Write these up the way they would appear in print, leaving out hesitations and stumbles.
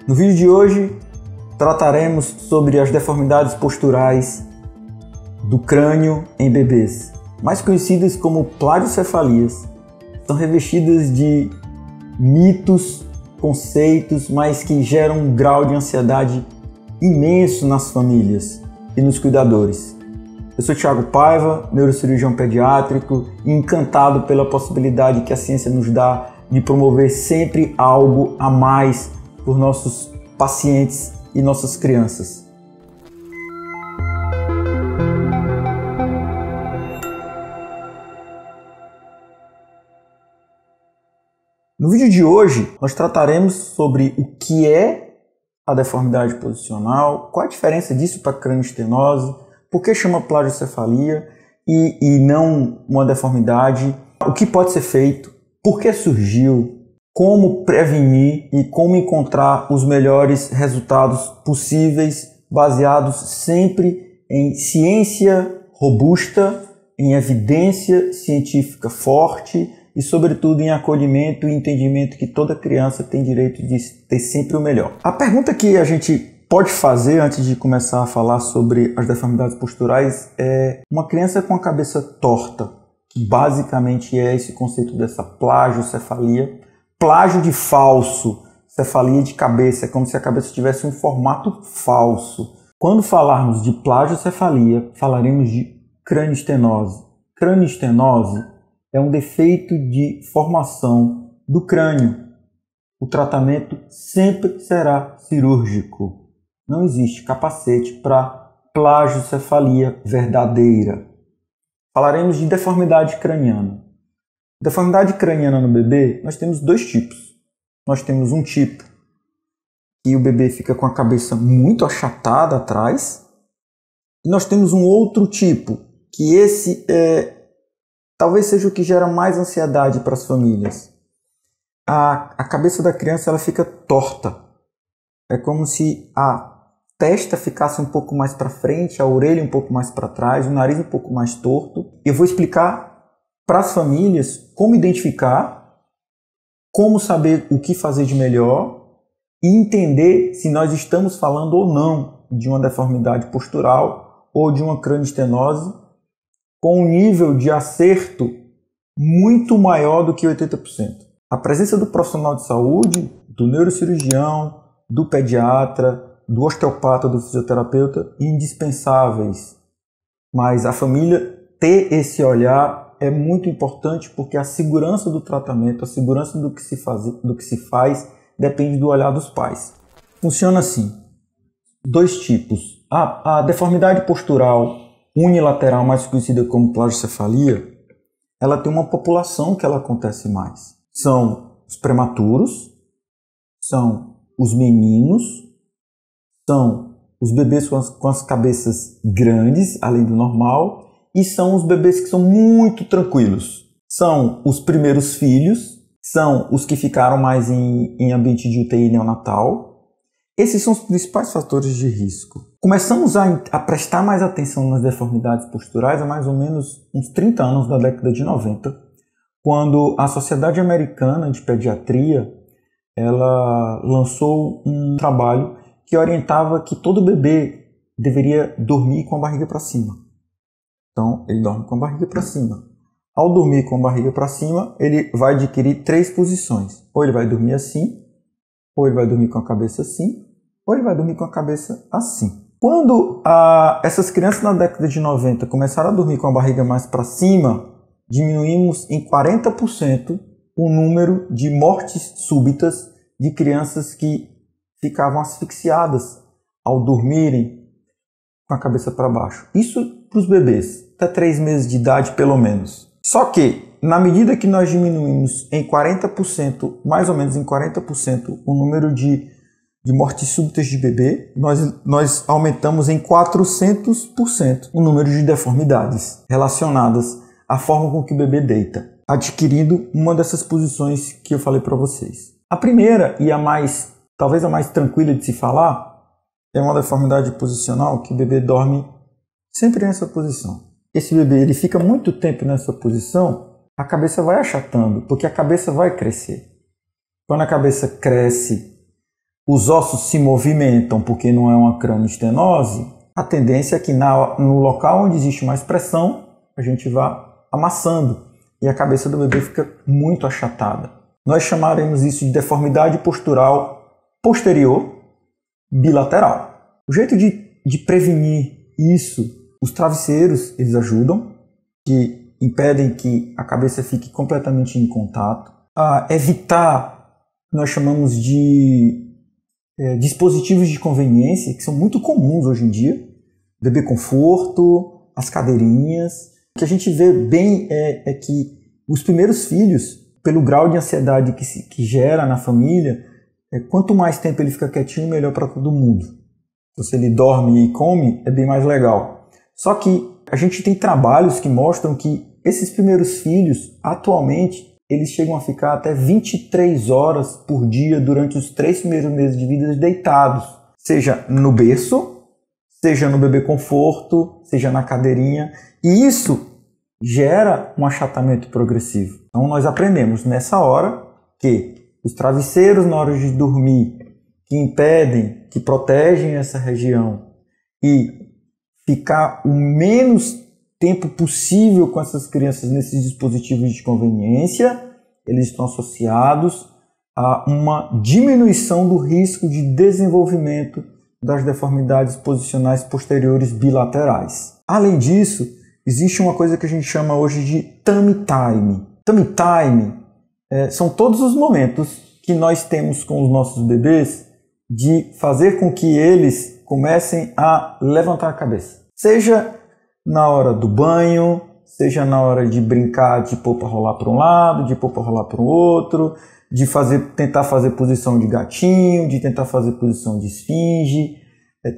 No vídeo de hoje trataremos sobre as deformidades posturais do crânio em bebês, mais conhecidas como plagiocefalias. São revestidas de mitos, conceitos, mas que geram um grau de ansiedade imenso nas famílias e nos cuidadores. Eu sou Thiago Paiva, neurocirurgião pediátrico, e encantado pela possibilidade que a ciência nos dá de promover sempre algo a mais por nossos pacientes e nossas crianças. No vídeo de hoje, nós trataremos sobre o que é a deformidade posicional, qual a diferença disso para a cranioestenose, por que chama plagiocefalia e não uma deformidade, o que pode ser feito, por que surgiu, como prevenir e como encontrar os melhores resultados possíveis, baseados sempre em ciência robusta, em evidência científica forte e, sobretudo, em acolhimento e entendimento que toda criança tem direito de ter sempre o melhor. A pergunta que a gente pode fazer antes de começar a falar sobre as deformidades posturais é: uma criança com a cabeça torta, que basicamente é esse conceito dessa plagiocefalia, plágio de falso, cefalia de cabeça, é como se a cabeça tivesse um formato falso. Quando falarmos de plagiocefalia, falaremos de cranioestenose. Cranioestenose é um defeito de formação do crânio. O tratamento sempre será cirúrgico. Não existe capacete para plagiocefalia verdadeira. Falaremos de deformidade craniana. Deformidade craniana no bebê, nós temos dois tipos. Nós temos um tipo que o bebê fica com a cabeça muito achatada atrás. E nós temos um outro tipo, que esse talvez seja o que gera mais ansiedade para as famílias. A cabeça da criança ela fica torta. É como se a testa ficasse um pouco mais para frente, a orelha um pouco mais para trás, o nariz um pouco mais torto. Eu vou explicar para as famílias como identificar, como saber o que fazer de melhor e entender se nós estamos falando ou não de uma deformidade postural ou de uma cranioestenose com um nível de acerto muito maior do que 80%. A presença do profissional de saúde, do neurocirurgião, do pediatra, do osteopata, do fisioterapeuta, indispensáveis. Mas a família ter esse olhar é muito importante porque a segurança do tratamento, a segurança do que se faz, depende do olhar dos pais. Funciona assim: dois tipos. A deformidade postural unilateral, mais conhecida como plagiocefalia, ela tem uma população que ela acontece mais. São os prematuros, são os meninos, são os bebês com as cabeças grandes, além do normal, e são os bebês que são muito tranquilos. São os primeiros filhos, são os que ficaram mais em ambiente de UTI neonatal. Esses são os principais fatores de risco. Começamos a prestar mais atenção nas deformidades posturais há mais ou menos uns 30 anos da década de 90, quando a Sociedade Americana de Pediatria ela lançou um trabalho que orientava que todo bebê deveria dormir com a barriga para cima. Então, ele dorme com a barriga para cima. Ao dormir com a barriga para cima, ele vai adquirir três posições. Ou ele vai dormir assim, ou ele vai dormir com a cabeça assim, ou ele vai dormir com a cabeça assim. Quando essas crianças na década de 90 começaram a dormir com a barriga mais para cima, diminuímos em 40% o número de mortes súbitas de crianças que ficavam asfixiadas ao dormirem com a cabeça para baixo. Isso para os bebês, até 3 meses de idade pelo menos. Só que, na medida que nós diminuímos em 40%, mais ou menos em 40%, o número de mortes súbitas de bebê, nós aumentamos em 400% o número de deformidades relacionadas à forma com que o bebê deita, adquirindo uma dessas posições que eu falei para vocês. A primeira e talvez a mais tranquila de se falar é uma deformidade posicional que o bebê dorme sempre nessa posição. Esse bebê ele fica muito tempo nessa posição, a cabeça vai achatando, porque a cabeça vai crescer. Quando a cabeça cresce, os ossos se movimentam porque não é uma cranioestenose, a tendência é que no local onde existe mais pressão, a gente vá amassando e a cabeça do bebê fica muito achatada. Nós chamaremos isso de deformidade postural posterior bilateral. O jeito de prevenir isso, os travesseiros, eles ajudam, que impedem que a cabeça fique completamente em contato. A evitar, nós chamamos de dispositivos de conveniência, que são muito comuns hoje em dia. Bebê conforto, as cadeirinhas. O que a gente vê bem é que os primeiros filhos, pelo grau de ansiedade que gera na família, quanto mais tempo ele fica quietinho, melhor para todo mundo. Se ele dorme e come, é bem mais legal. Só que a gente tem trabalhos que mostram que esses primeiros filhos, atualmente, eles chegam a ficar até 23 horas por dia durante os 3 primeiros meses de vida deitados. Seja no berço, seja no bebê conforto, seja na cadeirinha. E isso gera um achatamento progressivo. Então nós aprendemos nessa hora que os travesseiros na hora de dormir que impedem, que protegem essa região e ficar o menos tempo possível com essas crianças nesses dispositivos de conveniência, eles estão associados a uma diminuição do risco de desenvolvimento das deformidades posicionais posteriores bilaterais. Além disso, existe uma coisa que a gente chama hoje de tummy time. Tummy time são todos os momentos que nós temos com os nossos bebês de fazer com que eles comecem a levantar a cabeça. Seja na hora do banho, seja na hora de brincar, de pôr para rolar para um lado, de pôr para rolar para o outro, de tentar fazer posição de gatinho, de tentar fazer posição de esfinge.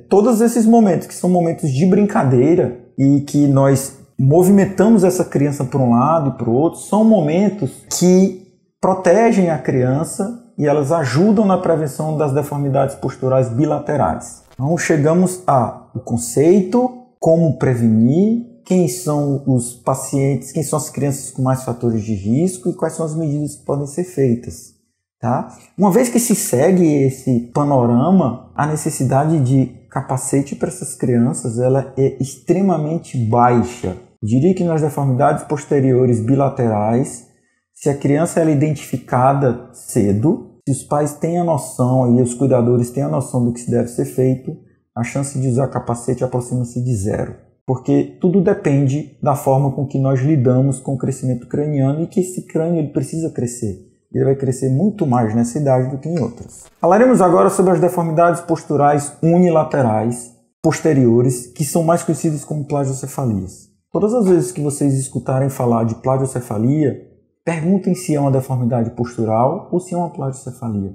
Todos esses momentos que são momentos de brincadeira e que nós movimentamos essa criança para um lado e para o outro, são momentos que protegem a criança e elas ajudam na prevenção das deformidades posturais bilaterais. Então chegamos ao conceito, como prevenir, quem são os pacientes, quem são as crianças com mais fatores de risco e quais são as medidas que podem ser feitas. Tá? Uma vez que se segue esse panorama, a necessidade de capacete para essas crianças ela é extremamente baixa. Eu diria que nas deformidades posteriores bilaterais, se a criança é identificada cedo, se os pais têm a noção e os cuidadores têm a noção do que se deve ser feito, a chance de usar capacete aproxima-se de zero. Porque tudo depende da forma com que nós lidamos com o crescimento craniano e que esse crânio ele precisa crescer. Ele vai crescer muito mais nessa idade do que em outras. Falaremos agora sobre as deformidades posturais unilaterais posteriores, que são mais conhecidas como plagiocefalias. Todas as vezes que vocês escutarem falar de plagiocefalia, perguntem se é uma deformidade postural ou se é uma plagiocefalia.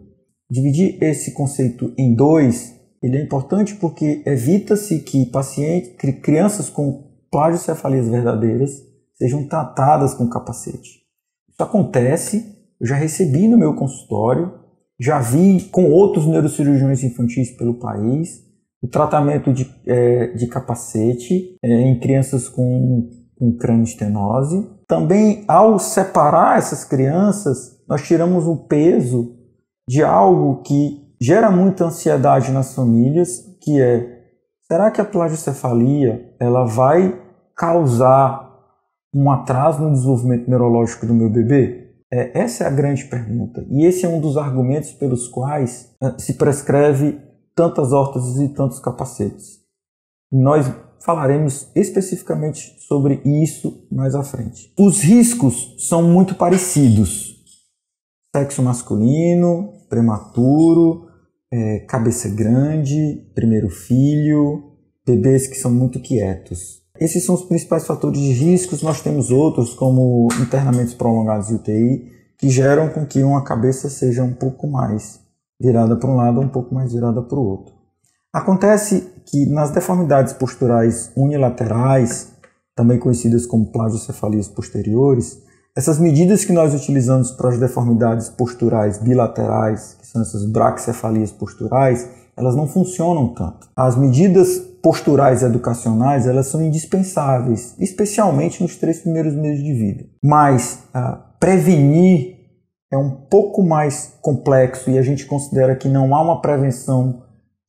Dividir esse conceito em dois, ele é importante porque evita-se que crianças com plagiocefalias verdadeiras sejam tratadas com capacete. Isso acontece, eu já recebi no meu consultório, já vi com outros neurocirurgiões infantis pelo país, o tratamento de capacete em crianças com cranioestenose. Também, ao separar essas crianças, nós tiramos o peso de algo que gera muita ansiedade nas famílias, que é, será que a plagiocefalia ela vai causar um atraso no desenvolvimento neurológico do meu bebê? Essa é a grande pergunta. E esse é um dos argumentos pelos quais se prescreve tantas órteses e tantos capacetes. Nós falaremos especificamente sobre isso mais à frente. Os riscos são muito parecidos. Sexo masculino, prematuro, cabeça grande, primeiro filho, bebês que são muito quietos. Esses são os principais fatores de riscos. Nós temos outros, como internamentos prolongados de UTI, que geram com que uma cabeça seja um pouco mais virada para um lado, um pouco mais virada para o outro. Acontece que nas deformidades posturais unilaterais, também conhecidas como plagiocefalias posteriores, essas medidas que nós utilizamos para as deformidades posturais bilaterais, que são essas braquicefalias posturais, elas não funcionam tanto. As medidas posturais educacionais, elas são indispensáveis, especialmente nos 3 primeiros meses de vida. Mas prevenir é um pouco mais complexo e a gente considera que não há uma prevenção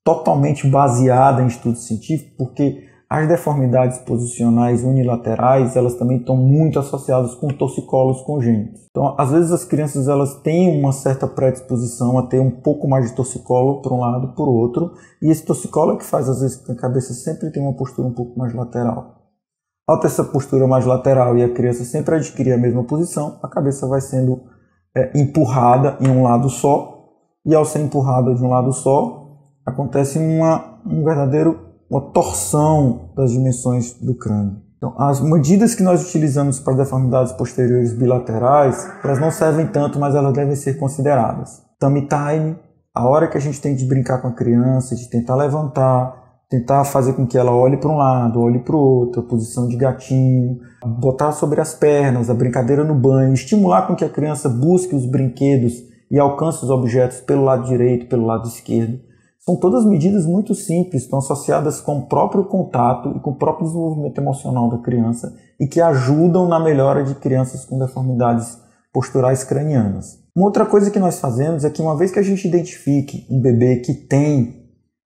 totalmente baseada em estudos científicos, porque as deformidades posicionais unilaterais, elas também estão muito associadas com torcicolos congênitos. Então, às vezes as crianças elas têm uma certa predisposição a ter um pouco mais de torcicolo por um lado e por outro, e esse torcicolo é que faz às vezes que a cabeça sempre tem uma postura um pouco mais lateral. Ao ter essa postura mais lateral e a criança sempre adquirir a mesma posição, a cabeça vai sendo empurrada em um lado só, e ao ser empurrada de um lado só, acontece uma torção das dimensões do crânio. Então, as medidas que nós utilizamos para deformidades posteriores bilaterais, elas não servem tanto, mas elas devem ser consideradas. Tummy time, a hora que a gente tem de brincar com a criança, de tentar levantar, tentar fazer com que ela olhe para um lado, olhe para o outro, a posição de gatinho, botar sobre as pernas, a brincadeira no banho, estimular com que a criança busque os brinquedos e alcance os objetos pelo lado direito, pelo lado esquerdo. São todas medidas muito simples, estão associadas com o próprio contato e com o próprio desenvolvimento emocional da criança e que ajudam na melhora de crianças com deformidades posturais cranianas. Uma outra coisa que nós fazemos é que uma vez que a gente identifique um bebê que tem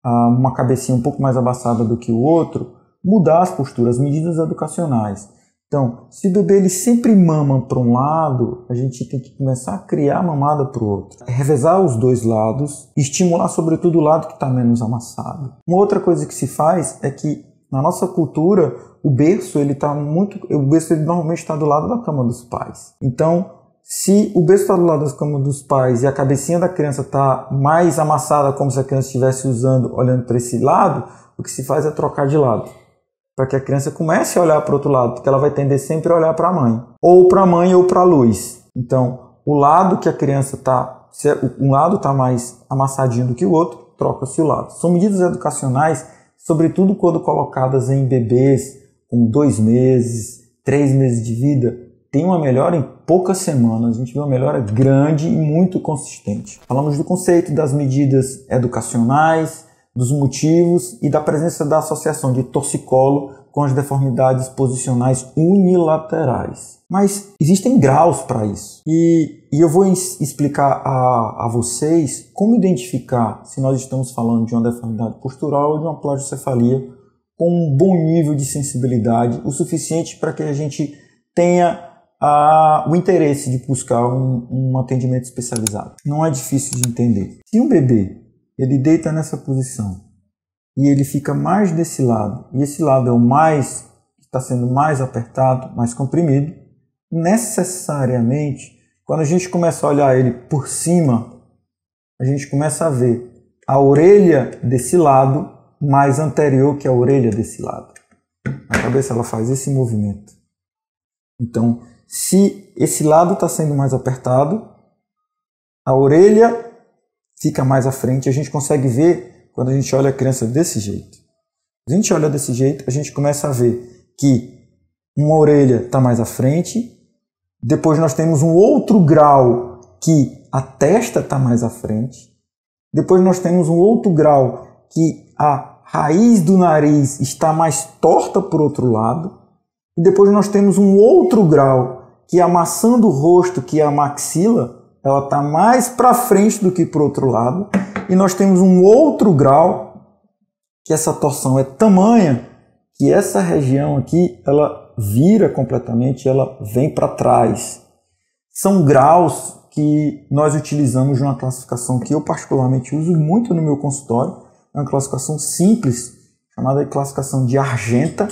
uma cabecinha um pouco mais abaçada do que o outro, mudar as posturas, medidas educacionais. Então, se o bebê ele sempre mama para um lado, a gente tem que começar a criar mamada para o outro. Revezar os dois lados, estimular sobretudo o lado que está menos amassado. Uma outra coisa que se faz é que na nossa cultura o berço ele normalmente está do lado da cama dos pais. Então, se o berço está do lado da cama dos pais e a cabecinha da criança está mais amassada, como se a criança estivesse olhando para esse lado, o que se faz é trocar de lado, para que a criança comece a olhar para o outro lado, porque ela vai tender sempre a olhar para a mãe, ou para a mãe ou para a luz. Então, o lado que a criança está, se um lado está mais amassadinho do que o outro, troca-se o lado. São medidas educacionais, sobretudo quando colocadas em bebês com 2 meses, 3 meses de vida, tem uma melhora em poucas semanas, a gente vê uma melhora grande e muito consistente. Falamos do conceito das medidas educacionais, dos motivos e da presença da associação de torcicolo com as deformidades posicionais unilaterais. Mas existem graus para isso. E eu vou explicar a vocês como identificar se nós estamos falando de uma deformidade postural ou de uma plagiocefalia com um bom nível de sensibilidade, o suficiente para que a gente tenha o interesse de buscar um atendimento especializado. Não é difícil de entender. Se um bebê ele deita nessa posição e ele fica mais desse lado, e esse lado é o mais que está sendo mais apertado, mais comprimido, necessariamente, quando a gente começa a olhar ele por cima, a gente começa a ver a orelha desse lado mais anterior que a orelha desse lado. A cabeça ela faz esse movimento. Então, se esse lado está sendo mais apertado, a orelha fica mais à frente, a gente consegue ver quando a gente olha a criança desse jeito. A gente olha desse jeito, a gente começa a ver que uma orelha está mais à frente, depois nós temos um outro grau que a testa está mais à frente, depois nós temos um outro grau que a raiz do nariz está mais torta por outro lado, e depois nós temos um outro grau que a maçã do rosto, que é a maxila, ela está mais para frente do que para o outro lado. E nós temos um outro grau que essa torção é tamanha que essa região aqui, ela vira completamente, ela vem para trás. São graus que nós utilizamos numa classificação que eu particularmente uso muito no meu consultório. É uma classificação simples, chamada de classificação de Argenta.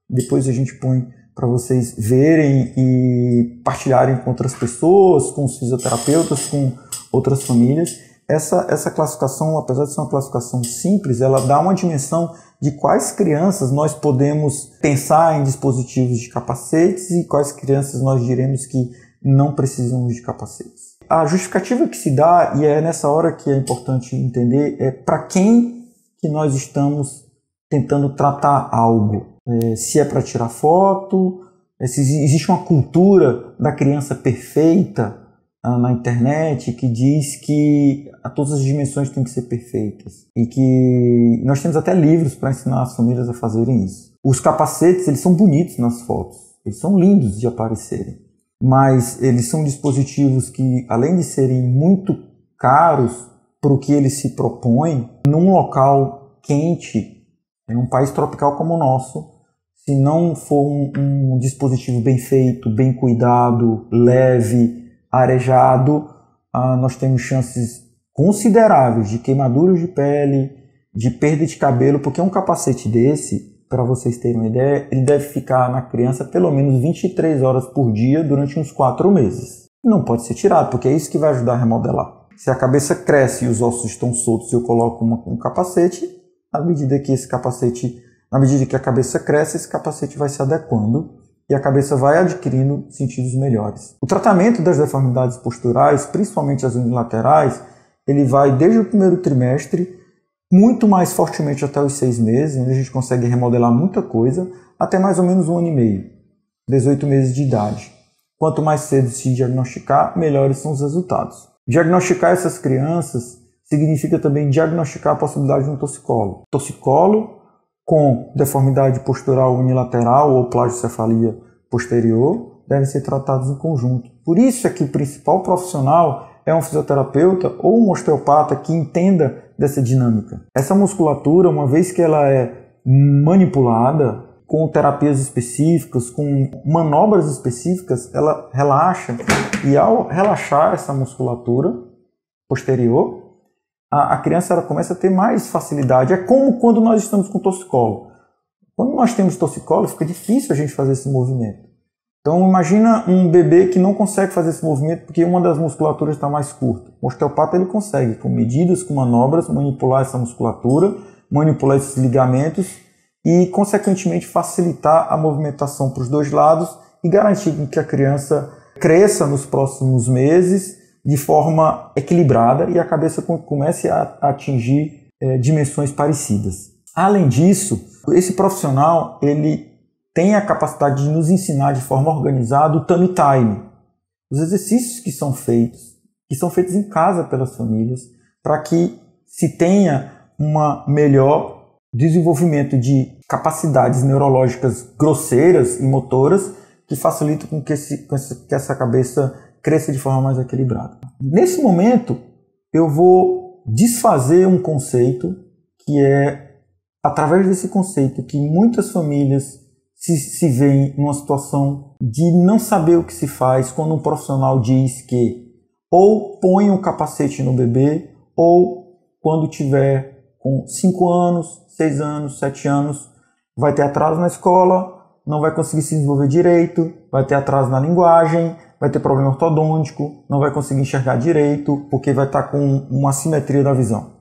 Depois a gente põe para vocês verem e partilharem com outras pessoas, com os fisioterapeutas, com outras famílias. Essa classificação, apesar de ser uma classificação simples, ela dá uma dimensão de quais crianças nós podemos pensar em dispositivos de capacetes e quais crianças nós diremos que não precisam de capacetes. A justificativa que se dá, e é nessa hora que é importante entender, é para quem que nós estamos tentando tratar algo. Se é para tirar foto, se existe uma cultura da criança perfeita na internet que diz que todas as dimensões têm que ser perfeitas e que nós temos até livros para ensinar as famílias a fazerem isso. Os capacetes, eles são bonitos nas fotos, eles são lindos de aparecerem, mas eles são dispositivos que, além de serem muito caros para o que eles se propõem, num local quente, em um país tropical como o nosso, se não for um dispositivo bem feito, bem cuidado, leve, arejado, nós temos chances consideráveis de queimaduras de pele, de perda de cabelo, porque um capacete desse, para vocês terem uma ideia, ele deve ficar na criança pelo menos 23 horas por dia durante uns 4 meses. Não pode ser tirado, porque é isso que vai ajudar a remodelar. Se a cabeça cresce e os ossos estão soltos e eu coloco um capacete, à medida que a cabeça cresce, esse capacete vai se adequando e a cabeça vai adquirindo sentidos melhores. O tratamento das deformidades posturais, principalmente as unilaterais, ele vai desde o primeiro trimestre, muito mais fortemente até os 6 meses, onde a gente consegue remodelar muita coisa, até mais ou menos 1 ano e meio, 18 meses de idade. Quanto mais cedo se diagnosticar, melhores são os resultados. Diagnosticar essas crianças significa também diagnosticar a possibilidade de um torcicolo. Torcicolo com deformidade postural unilateral ou plagiocefalia posterior devem ser tratados em conjunto. Por isso é que o principal profissional é um fisioterapeuta ou um osteopata que entenda dessa dinâmica. Essa musculatura, uma vez que ela é manipulada com terapias específicas, com manobras específicas, ela relaxa, e ao relaxar essa musculatura posterior, a criança ela começa a ter mais facilidade. É como quando nós estamos com torcicolo. Quando nós temos torcicolo, fica difícil a gente fazer esse movimento. Então imagina um bebê que não consegue fazer esse movimento porque uma das musculaturas está mais curta. O osteopata ele consegue, com medidas, com manobras, manipular essa musculatura, manipular esses ligamentos e, consequentemente, facilitar a movimentação para os dois lados e garantir que a criança cresça nos próximos meses de forma equilibrada e a cabeça comece a atingir dimensões parecidas. Além disso, esse profissional ele tem a capacidade de nos ensinar de forma organizada o tummy time, os exercícios que são feitos em casa pelas famílias, para que se tenha um melhor desenvolvimento de capacidades neurológicas grosseiras e motoras que facilitam com que essa cabeça cresça de forma mais equilibrada. Nesse momento, eu vou desfazer um conceito que é, através desse conceito, que muitas famílias se veem numa situação de não saber o que se faz quando um profissional diz que ou põe um capacete no bebê ou quando tiver com 5 anos, 6 anos, 7 anos, vai ter atraso na escola, não vai conseguir se desenvolver direito, vai ter atraso na linguagem, vai ter problema ortodôntico, não vai conseguir enxergar direito, porque vai estar com uma assimetria da visão.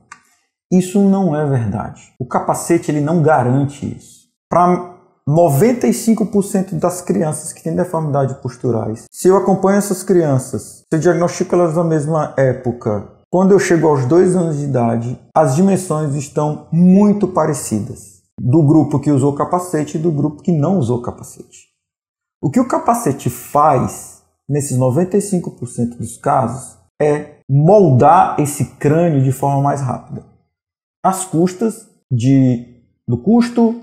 Isso não é verdade. O capacete ele não garante isso. Para 95% das crianças que têm deformidades posturais, se eu acompanho essas crianças, se eu diagnostico elas na mesma época, quando eu chego aos 2 anos de idade, as dimensões estão muito parecidas. Do grupo que usou capacete e do grupo que não usou capacete. O que o capacete faz, nesses 95% dos casos, é moldar esse crânio de forma mais rápida. Às custas do custo,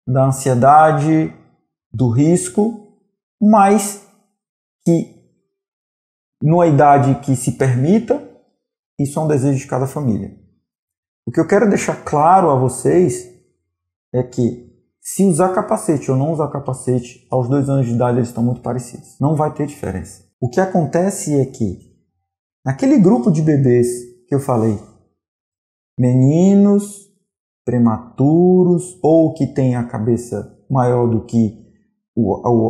da ansiedade, do risco, mas que, numa idade que se permita, isso é um desejo de cada família. O que eu quero deixar claro a vocês é que se usar capacete ou não usar capacete, aos 2 anos de idade eles estão muito parecidos. Não vai ter diferença. O que acontece é que, naquele grupo de bebês que eu falei, meninos prematuros ou que têm a cabeça maior do que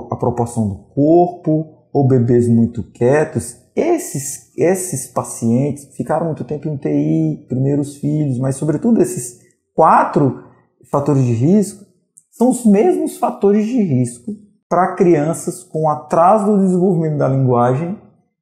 a proporção do corpo, ou bebês muito quietos, esses pacientes ficaram muito tempo em UTI, primeiros filhos, mas sobretudo esses 4 fatores de risco são os mesmos fatores de risco para crianças com atraso no desenvolvimento da linguagem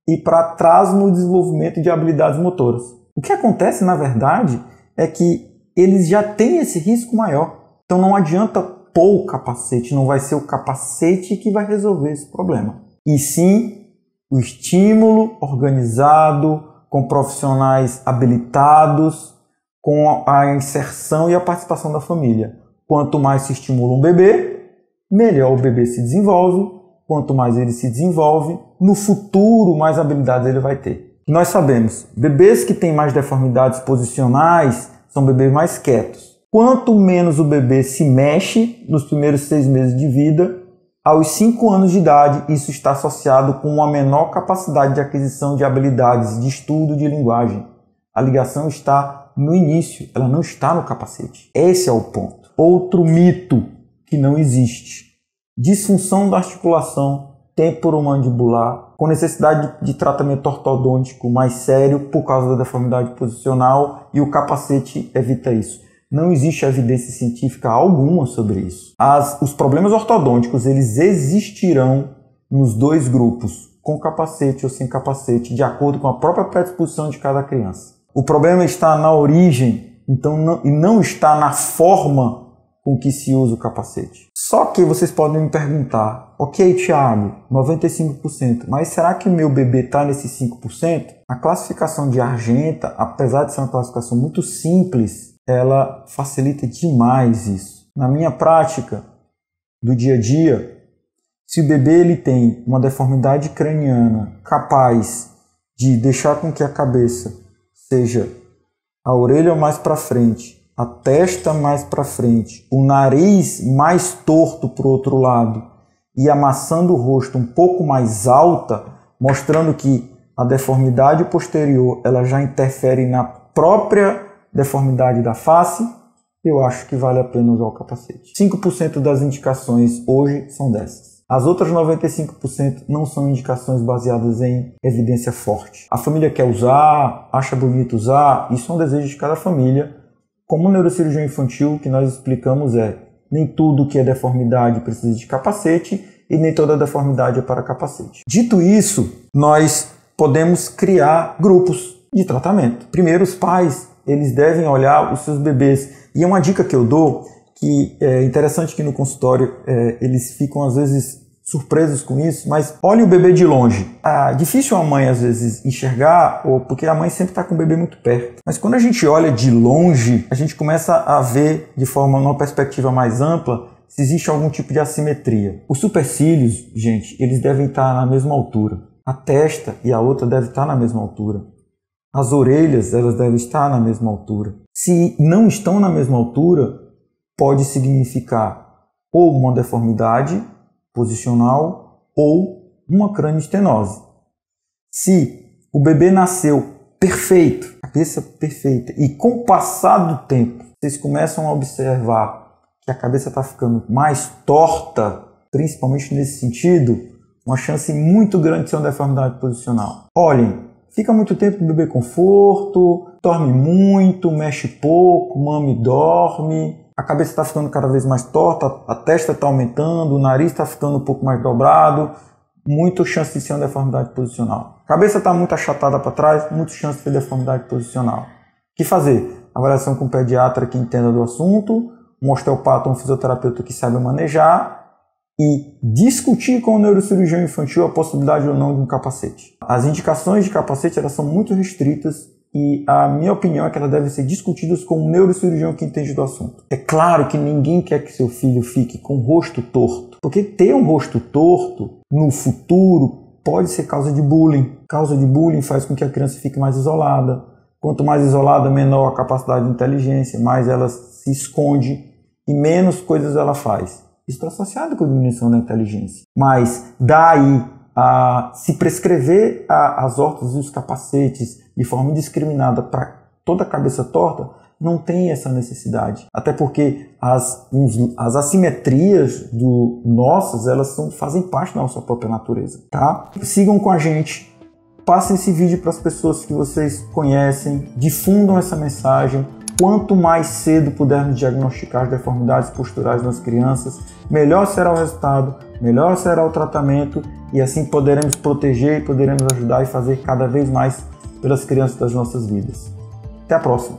e para atraso no desenvolvimento de habilidades motoras. O que acontece, na verdade, é que eles já têm esse risco maior. Então não adianta pôr o capacete, não vai ser o capacete que vai resolver esse problema. E sim o estímulo organizado, com profissionais habilitados, com a inserção e a participação da família. Quanto mais se estimula um bebê, melhor o bebê se desenvolve quanto mais ele se desenvolve, no futuro mais habilidades ele vai ter. Nós sabemos, bebês que têm mais deformidades posicionais são bebês mais quietos. Quanto menos o bebê se mexe nos primeiros 6 meses de vida, aos 5 anos de idade, isso está associado com uma menor capacidade de aquisição de habilidades de estudo de linguagem. A ligação está no início, ela não está no capacete. Esse é o ponto. Outro mito que não existe. Disfunção da articulação temporomandibular, com necessidade de tratamento ortodôntico mais sério por causa da deformidade posicional, e o capacete evita isso. Não existe evidência científica alguma sobre isso. Os problemas ortodônticos eles existirão nos 2 grupos, com capacete ou sem capacete, de acordo com a própria predisposição de cada criança. O problema está na origem, então não está na forma com que se usa o capacete. Só que vocês podem me perguntar, ok, Thiago, 95%, mas será que o meu bebê está nesses 5%? A classificação de Argenta, apesar de ser uma classificação muito simples, ela facilita demais isso. Na minha prática do dia a dia, se o bebê ele tem uma deformidade craniana capaz de deixar com que a cabeça seja a orelha mais para frente, a testa mais para frente, o nariz mais torto para o outro lado e amassando o rosto um pouco mais alta, mostrando que a deformidade posterior ela já interfere na própria deformidade da face, eu acho que vale a pena usar o capacete. 5% das indicações hoje são dessas. As outras 95% não são indicações baseadas em evidência forte. A família quer usar, acha bonito usar, isso é um desejo de cada família. Como neurocirurgião infantil, o que nós explicamos nem tudo que é deformidade precisa de capacete e nem toda deformidade é para capacete. Dito isso, nós podemos criar grupos de tratamento. Primeiro, os pais eles devem olhar os seus bebês. E é uma dica que eu dou, que é interessante que no consultório eles ficam às vezes surpresos com isso, mas olhe o bebê de longe. Difícil a mãe às vezes enxergar, porque a mãe sempre está com o bebê muito perto. Mas quando a gente olha de longe, a gente começa a ver de forma, numa perspectiva mais ampla, se existe algum tipo de assimetria. Os supercílios, gente, eles devem estar na mesma altura. A testa e a outra devem estar na mesma altura. As orelhas, elas devem estar na mesma altura. Se não estão na mesma altura, pode significar ou uma deformidade posicional ou uma cranioestenose. Se o bebê nasceu perfeito, cabeça perfeita, e com o passar do tempo, vocês começam a observar que a cabeça está ficando mais torta, principalmente nesse sentido, uma chance muito grande de ser uma deformidade posicional. Olhem, fica muito tempo com o bebê conforto, dorme muito, mexe pouco, mama e dorme, a cabeça está ficando cada vez mais torta, a testa está aumentando, o nariz está ficando um pouco mais dobrado, muita chance de ser uma deformidade posicional. A cabeça está muito achatada para trás, muita chance de ser deformidade posicional. O que fazer? Avaliação com um pediatra que entenda do assunto, um osteopata ou um fisioterapeuta que saiba manejar e discutir com o neurocirurgião infantil a possibilidade ou não de um capacete. As indicações de capacete elas são muito restritas e a minha opinião é que elas devem ser discutidas com um neurocirurgião que entende do assunto. É claro que ninguém quer que seu filho fique com o rosto torto, porque ter um rosto torto no futuro pode ser causa de bullying. Causa de bullying faz com que a criança fique mais isolada. Quanto mais isolada, menor a capacidade de inteligência, mais ela se esconde e menos coisas ela faz. Isso está associado com a diminuição da inteligência. Mas daí a se prescrever as órteses e os capacetes de forma indiscriminada para toda a cabeça torta, não tem essa necessidade. Até porque as assimetrias nossas, elas fazem parte da nossa própria natureza. Tá? Sigam com a gente, passem esse vídeo para as pessoas que vocês conhecem, difundam essa mensagem. Quanto mais cedo pudermos diagnosticar as deformidades posturais nas crianças, melhor será o resultado, melhor será o tratamento e assim poderemos proteger e poderemos ajudar e fazer cada vez mais pelas crianças das nossas vidas. Até a próxima!